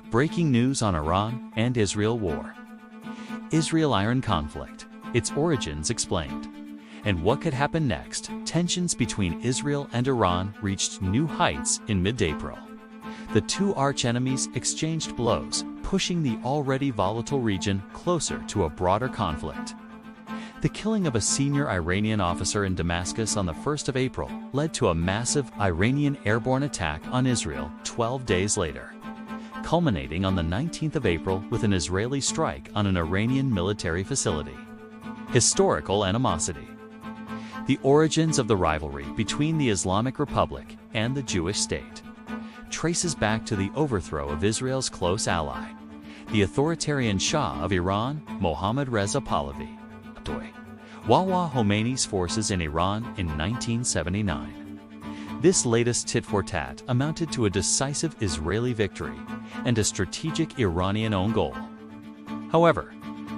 Breaking news on Iran and Israel war. Israel-Iran conflict, its origins explained. And what could happen next? Tensions between Israel and Iran reached new heights in mid-April. The two arch-enemies exchanged blows, pushing the already volatile region closer to a broader conflict. The killing of a senior Iranian officer in Damascus on the 1st of April led to a massive Iranian airborne attack on Israel 12 days later, culminating on the 19th of April with an Israeli strike on an Iranian military facility. Historical animosity. The origins of the rivalry between the Islamic Republic and the Jewish state traces back to the overthrow of Israel's close ally, the authoritarian Shah of Iran, Mohammad Reza Pahlavi, Wawa Khomeini's forces in Iran in 1979. This latest tit-for-tat amounted to a decisive Israeli victory and a strategic Iranian own goal. However,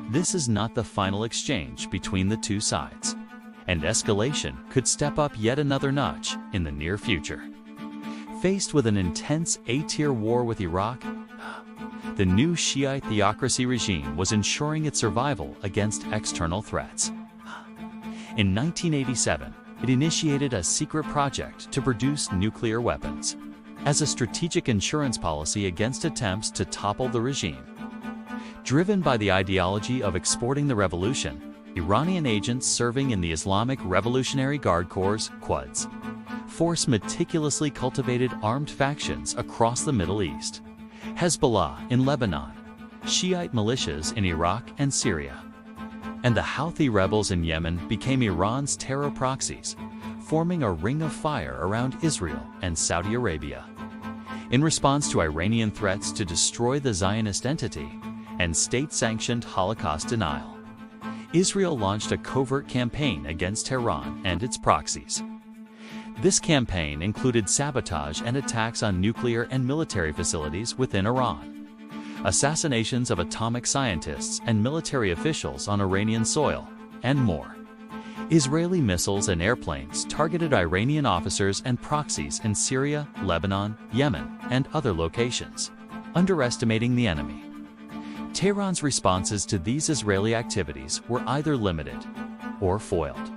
this is not the final exchange between the two sides, and escalation could step up yet another notch in the near future. Faced with an intense eight-tier war with Iraq, the new Shiite theocracy regime was ensuring its survival against external threats. In 1987, it initiated a secret project to produce nuclear weapons as a strategic insurance policy against attempts to topple the regime. Driven by the ideology of exporting the revolution, Iranian agents serving in the Islamic Revolutionary Guard Corps (Quds) force meticulously cultivated armed factions across the Middle East. Hezbollah in Lebanon, Shiite militias in Iraq and Syria, and the Houthi rebels in Yemen became Iran's terror proxies, forming a ring of fire around Israel and Saudi Arabia. In response to Iranian threats to destroy the Zionist entity and state-sanctioned Holocaust denial, Israel launched a covert campaign against Tehran and its proxies. This campaign included sabotage and attacks on nuclear and military facilities within Iran, assassinations of atomic scientists and military officials on Iranian soil, and more. Israeli missiles and airplanes targeted Iranian officers and proxies in Syria, Lebanon, Yemen, and other locations, underestimating the enemy. Tehran's responses to these Israeli activities were either limited or foiled.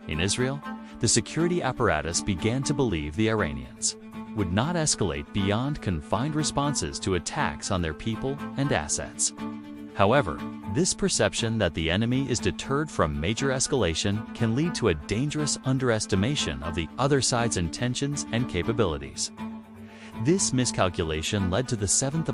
In Israel, the security apparatus began to believe the Iranians would not escalate beyond confined responses to attacks on their people and assets. However, this perception that the enemy is deterred from major escalation can lead to a dangerous underestimation of the other side's intentions and capabilities. This miscalculation led to the 7th